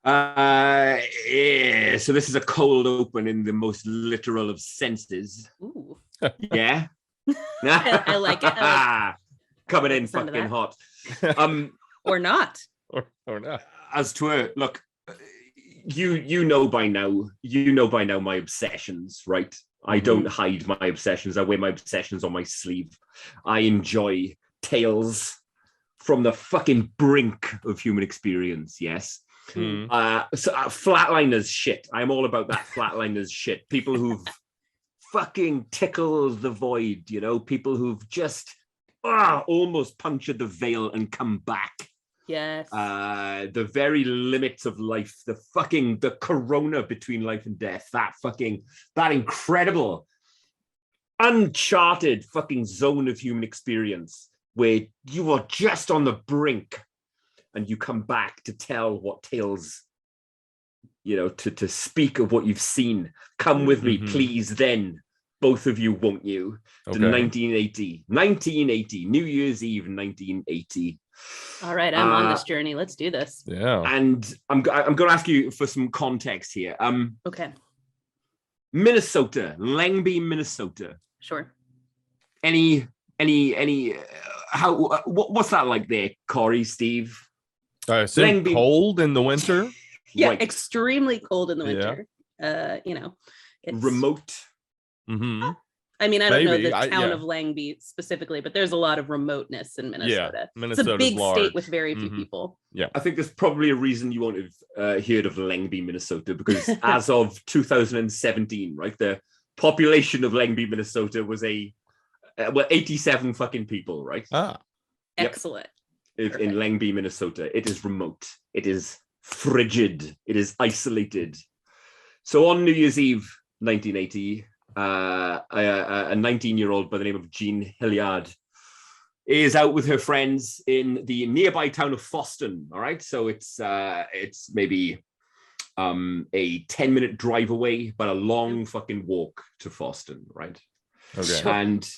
Yeah, so this is a cold open in the most literal of senses. Ooh. Yeah. I like it. Coming in fucking hot. Or not. Or not. As to her, look, you know by now my obsessions, right? I don't hide my obsessions. I wear my obsessions on my sleeve. I enjoy tales from the fucking brink of human experience, yes? Flatliners shit. I'm all about that flatliners shit. People who've fucking tickled the void, you know? People who've just almost punctured the veil and come back. Yes. The very limits of life, the corona between life and death, that incredible, uncharted fucking zone of human experience where you are just on the brink and you come back to tell what tales, you know, to speak of what you've seen. Come with me, please, then, both of you, won't you? Okay. To 1980, New Year's Eve, 1980. All right, I'm on this journey. Let's do this. Yeah. And I'm going to ask you for some context here. Okay. Minnesota, Langby, Minnesota. Sure. What's that like there, CoRri, Steve? Langby, cold in the winter? Yeah, right. Extremely cold in the winter. Yeah. You know, it's remote. I mean, I don't know the town of Langby specifically, but there's a lot of remoteness in Minnesota. Yeah, it's a big large state with very few people. Yeah, I think there's probably a reason you won't have heard of Langby, Minnesota, because as of 2017, right, the population of Langby, Minnesota was 87 fucking people, right? Excellent. In Langby, Minnesota. It is remote. It is frigid. It is isolated. So on New Year's Eve, 1980, a 19-year-old by the name of Jean Hilliard is out with her friends in the nearby town of Foston. All right, so it's maybe a 10-minute drive away, but a long fucking walk to Foston, right? Okay. And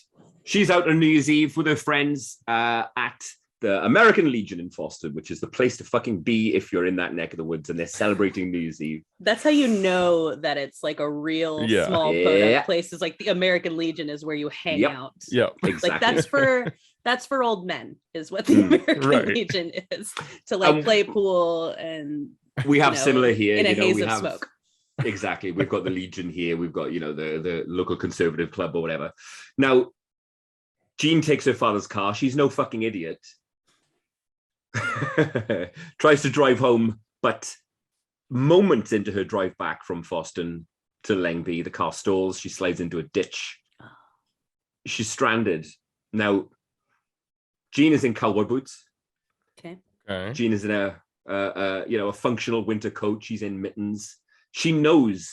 she's out on New Year's Eve with her friends at the American Legion in Foston, which is the place to fucking be if you're in that neck of the woods and they're celebrating New Year's Eve. That's how you know that it's like a real small place. Is like the American Legion is where you hang out. Yeah, exactly. Like that's for old men is what the American Legion is, to like play pool. And we have similar here in a haze of smoke. Exactly. We've got the Legion here. We've got, the local conservative club or whatever. Now, Jean takes her father's car. She's no fucking idiot. Tries to drive home, but moments into her drive back from Foston to Langby, the car stalls. She slides into a ditch. She's stranded. Now, Jean is in cowboy boots. Okay. Jean is in a functional winter coat. She's in mittens. She knows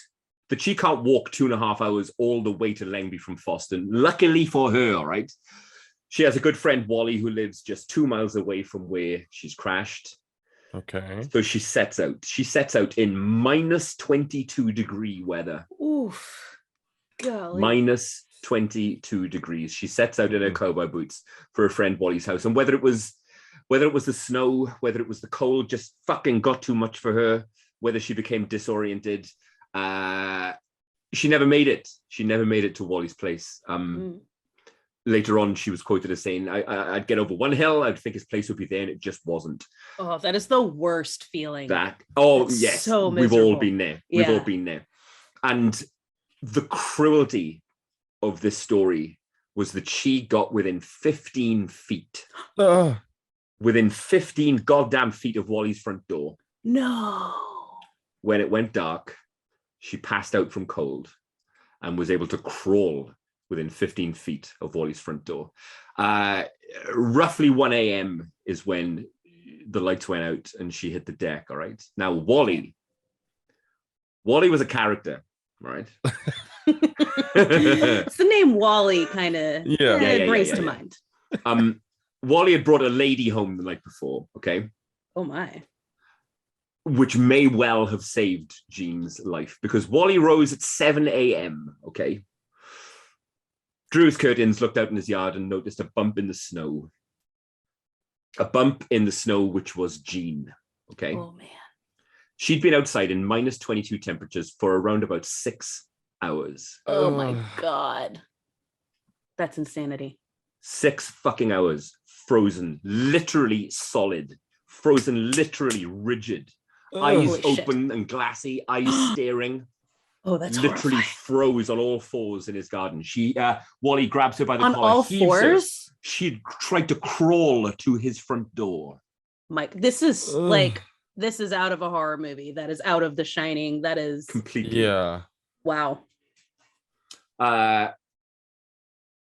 that she can't walk 2.5 hours all the way to Langby from Foston. Luckily for her, all right. She has a good friend, Wally, who lives just 2 miles away from where she's crashed. Okay. So she sets out. She sets out in minus 22 degree weather. Oof. Golly. Minus 22 degrees. She sets out in her cowboy boots for her friend Wally's house. And whether it was the snow, whether it was the cold, just fucking got too much for her, whether she became disoriented, she never made it. She never made it to Wally's place. Later on, she was quoted as saying, I'd get over one hill, I'd think his place would be there, and it just wasn't. Oh, that is the worst feeling. Yes, so we've all been there. We've all been there. And the cruelty of this story was that she got within 15 feet. Within 15 goddamn feet of Wally's front door. No. When it went dark, she passed out from cold and was able to crawl within 15 feet of Wally's front door. Roughly 1 a.m. is when the lights went out and she hit the deck, all right? Now, Wally was a character, right? It's the name Wally kind of brings to mind. Wally had brought a lady home the night before, okay? Oh, my. Which may well have saved Jean's life, because Wally rose at 7 a.m., okay? Drew his curtains, looked out in his yard and noticed a bump in the snow. A bump in the snow, which was Jean, okay? Oh, man. She'd been outside in minus 22 temperatures for around about 6 hours. Oh my God. That's insanity. 6 fucking hours, frozen, literally solid, frozen, literally rigid, eyes open and glassy, eyes staring. Oh, that's literally horrifying. froze on all fours in his garden. Wally grabs her by the on collar. all fours? Her. She'd tried to crawl to his front door. Mike, this is this is out of a horror movie. That is out of The Shining. That is completely. Yeah. Wow.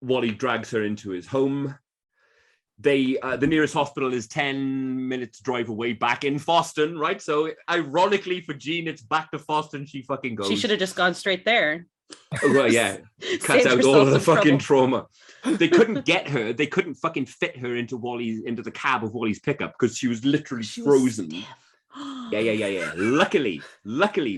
Wally drags her into his home. The nearest hospital is 10 minutes drive away, back in Foston, right? So ironically for Jean, it's back to Foston. She fucking goes. She should have just gone straight there. Oh, well, yeah. Cuts out all of the fucking trauma. They couldn't get her. They couldn't fucking fit her into the cab of Wally's pickup because she was literally frozen. Yeah. Luckily,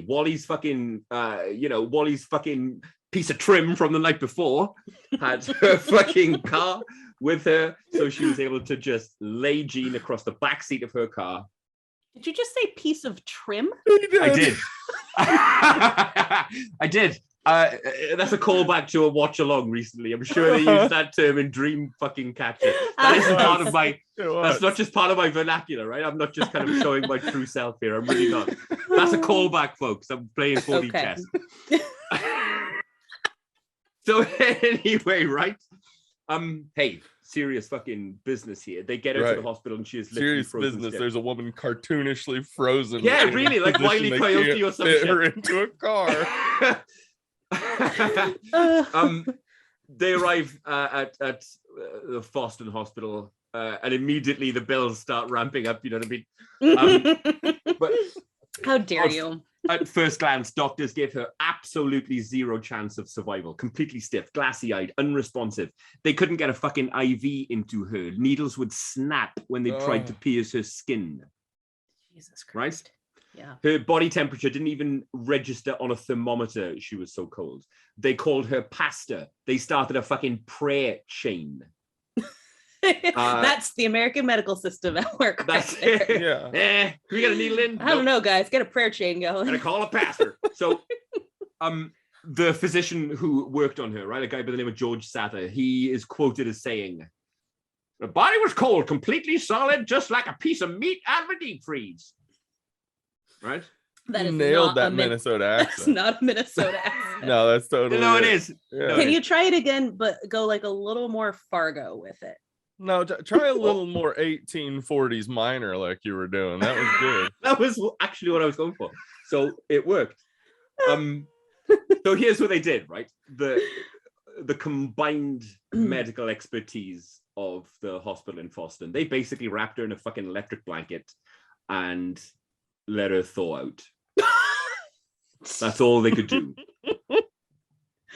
Wally's fucking, Wally's fucking piece of trim from the night before had her fucking car with her, so she was able to just lay Jean across the back seat of her car. Did you just say piece of trim? I did. I did. That's a callback to a watch along recently. I'm sure they used that term in Dream fucking Catcher. That isn't part of my. That's not just part of my vernacular, right? I'm not just kind of showing my true self here. I'm really not. That's a callback, folks. I'm playing 4D chess. So anyway, right? Hey, serious fucking business here. They get her to the hospital and she is literally serious frozen business. stiff. There's a woman cartoonishly frozen. Yeah, really, like Wile E. Coyote or something. Fit her into a car. They arrive at the Foston Hospital, and immediately the bills start ramping up. You know what I mean? But how dare you? At first glance, doctors gave her absolutely zero chance of survival. Completely stiff, glassy-eyed, unresponsive. They couldn't get a fucking IV into her. Needles would snap when they tried to pierce her skin. Jesus Christ. Right? Yeah. Her body temperature didn't even register on a thermometer. She was so cold. They called her pastor. They started a fucking prayer chain. That's the American medical system at work. That's right yeah. Can we get a needle in? I don't know, guys. Get a prayer chain going. Gotta call a pastor. So, the physician who worked on her, right, a guy by the name of George Sather, he is quoted as saying, "The body was cold, completely solid, just like a piece of meat out of a deep freeze." Right? That is nailed that Minnesota accent. That's not a Minnesota accent. No, that's totally. No, it is. Yeah. Can you try it again, but go like a little more Fargo with it? No, try a little more 1840s minor like you were doing. That was good. That was actually what I was going for. So it worked. So here's what they did, right? The combined medical expertise of the hospital in Foston. They basically wrapped her in a fucking electric blanket and let her thaw out. That's all they could do.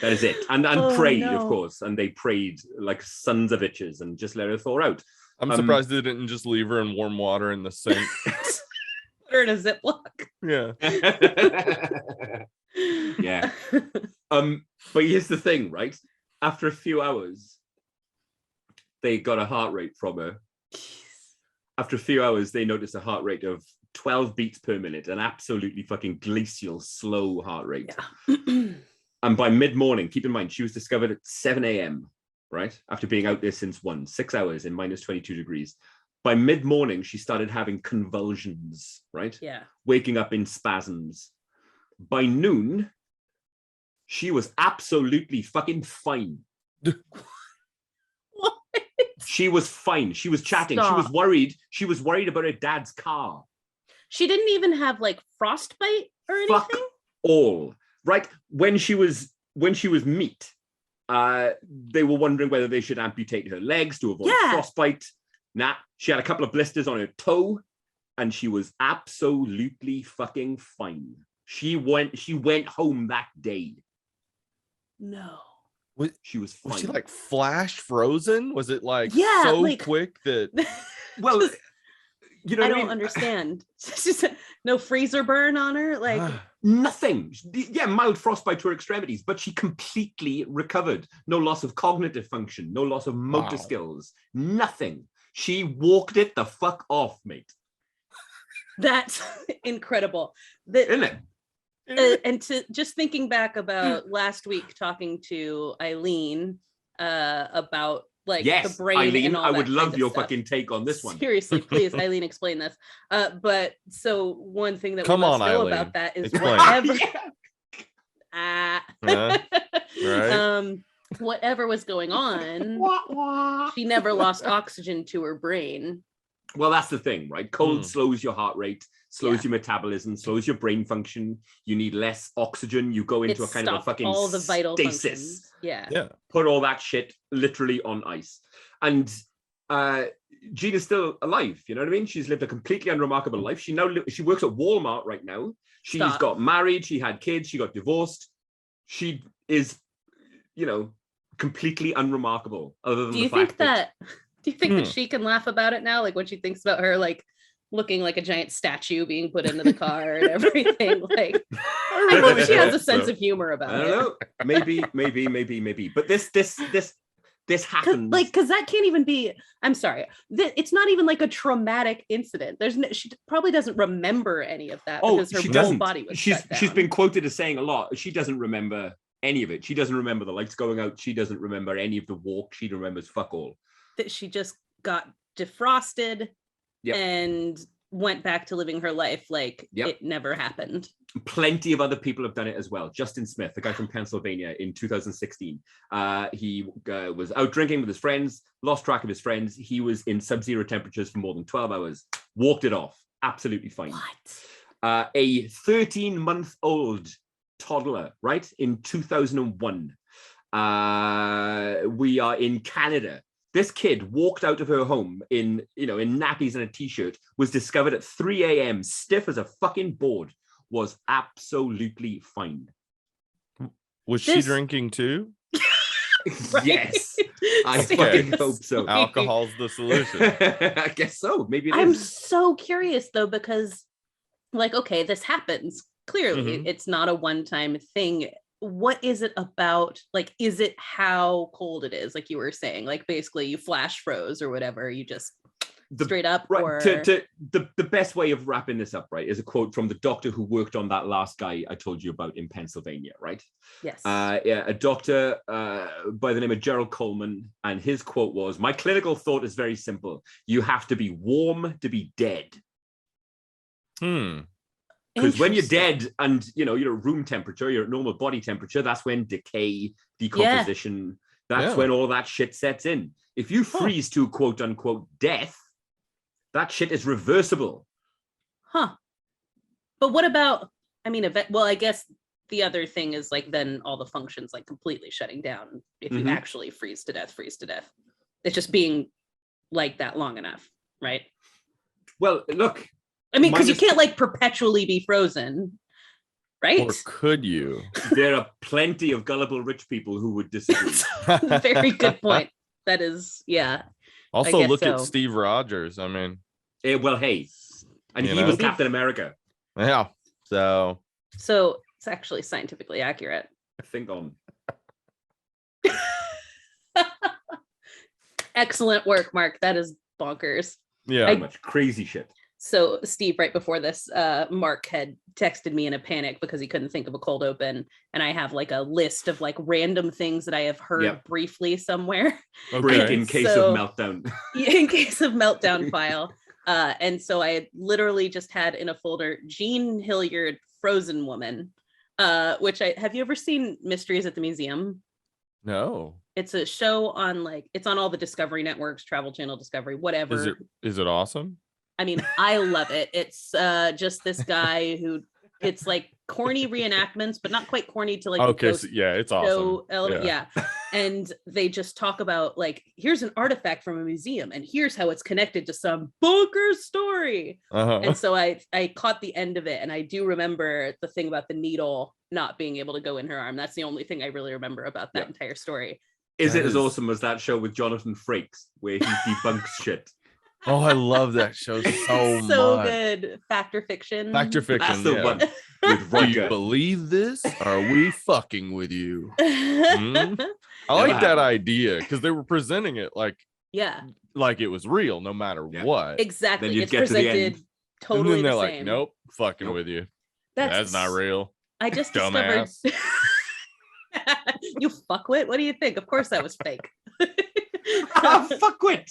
That is it. And prayed, of course. And they prayed like sons of bitches and just let her thaw out. I'm surprised they didn't just leave her in warm water in the sink. Put her in a Ziploc. Yeah. Yeah. But here's the thing, right? After a few hours, they got a heart rate from her. After a few hours, they noticed a heart rate of 12 beats per minute, an absolutely fucking glacial, slow heart rate. Yeah. And by mid-morning, keep in mind, she was discovered at 7 a.m., right? After being out there since 6 hours in minus 22 degrees. By mid-morning, she started having convulsions, right? Yeah. Waking up in spasms. By noon, she was absolutely fucking fine. What? She was fine. She was chatting. Stop. She was worried. She was worried about her dad's car. She didn't even have like frostbite or anything? Fuck all. Right? When she was meat, they were wondering whether they should amputate her legs to avoid frostbite. Nah, she had a couple of blisters on her toe, and she was absolutely fucking fine. She went home that day. No. She was fine. Was she like flash frozen? Was it like so like, quick that? Well, just, you know, I don't understand. Just no freezer burn on her, like nothing. Yeah, mild frostbite to her extremities, but she completely recovered. No loss of cognitive function, no loss of motor skills, nothing. She walked it the fuck off, mate. That's incredible. That, Isn't it? and to just thinking back about last week talking to Eileen about like Yes, the brain Eileen, and all I that would kind love of your stuff. fucking take on this one. Seriously, please, Eileen, explain this. But so one thing that Come we must on, know Eileen. about that is Explain. whatever. Yeah, right? Whatever was going on, she never lost oxygen to her brain. Well, that's the thing, right? Cold slows your heart rate, slows your metabolism, slows your brain function. You need less oxygen. You go into a kind of a fucking all the vital stasis. functions. Yeah. Put all that shit literally on ice. And Jean is still alive. You know what I mean? She's lived a completely unremarkable life. She works at Walmart right now. She's got married. She had kids. She got divorced. She is, completely unremarkable. Other than Do you think that she can laugh about it now? Like when she thinks about her, like looking like a giant statue being put into the car and everything. Like, I hope she has a sense of humor about it. I don't know. Maybe. But this happens. Because that can't even be. I'm sorry. It's not even like a traumatic incident. She probably doesn't remember any of that because her whole body was shut down. She's been quoted as saying a lot. She doesn't remember any of it. She doesn't remember the lights going out. She doesn't remember any of the walk. She remembers fuck all. That she just got defrosted and went back to living her life like it never happened. Plenty of other people have done it as well. Justin Smith, the guy from Pennsylvania in 2016, he was out drinking with his friends, lost track of his friends. He was in sub-zero temperatures for more than 12 hours, walked it off, absolutely fine. What? A 13-month-old toddler, right, in 2001. We are in Canada. This kid walked out of her home in nappies and a t-shirt, was discovered at 3 a.m., stiff as a fucking board, was absolutely fine. Was she drinking too? Right? Yes, I fucking hope so. Alcohol's the solution. I guess so. Maybe it I'm is. so curious though, because okay, this happens. Clearly, it's not a one-time thing. What is it about? Like, is it how cold it is? Like you were saying, like basically you flash froze or whatever, you just straight up. Right. Or... The best way of wrapping this up, right, is a quote from the doctor who worked on that last guy I told you about in Pennsylvania, right? Yes. A doctor by the name of Gerald Coleman, and his quote was, "My clinical thought is very simple. You have to be warm to be dead." Because when you're dead and you're at room temperature, you're at normal body temperature, that's when decay, decomposition, that's when all that shit sets in. If you freeze to quote unquote death, that shit is reversible. But what about, I guess the other thing is like then all the functions like completely shutting down if you actually freeze to death. It's just being like that long enough, right? Well, look. Because you can't like perpetually be frozen, right? Or could you? There are plenty of gullible rich people who would disagree. Very good point. That is, Also, look at Steve Rogers. I mean, hey, and he was Captain America. Yeah. So it's actually scientifically accurate. I think on. Excellent work, Mark. That is bonkers. Yeah. Much crazy shit. So Steve, right before this, Mark had texted me in a panic because he couldn't think of a cold open. And I have like a list of like random things that I have heard briefly somewhere. Okay. In case of meltdown. In case of meltdown file. And so I had literally just had in a folder, Jean Hilliard, Frozen Woman, which have you ever seen Mysteries at the Museum? No. It's a show on it's on all the Discovery networks, Travel Channel, Discovery, whatever. Is it awesome? I love it. It's just this guy who it's like corny reenactments, but not quite corny to like. Okay, so, it's awesome. Yeah. And they just talk about like, here's an artifact from a museum, and here's how it's connected to some bonkers story. And so I caught the end of it, and I do remember the thing about the needle not being able to go in her arm. That's the only thing I really remember about that entire story. Is it as awesome as that show with Jonathan Frakes where he debunks shit? Oh, I love that show so much. So good. Fact or Fiction. Fact or Fiction. That's the one. Do you believe this? Are we fucking with you? I like that idea because they were presenting it like it was real, no matter what. Exactly. Then you'd it's get presented to the end. totally and then the they're same. like, nope, fucking with you. That's not real. I just Dumbass. discovered. You fuckwit. What do you think? Of course that was fake. Fuckwit.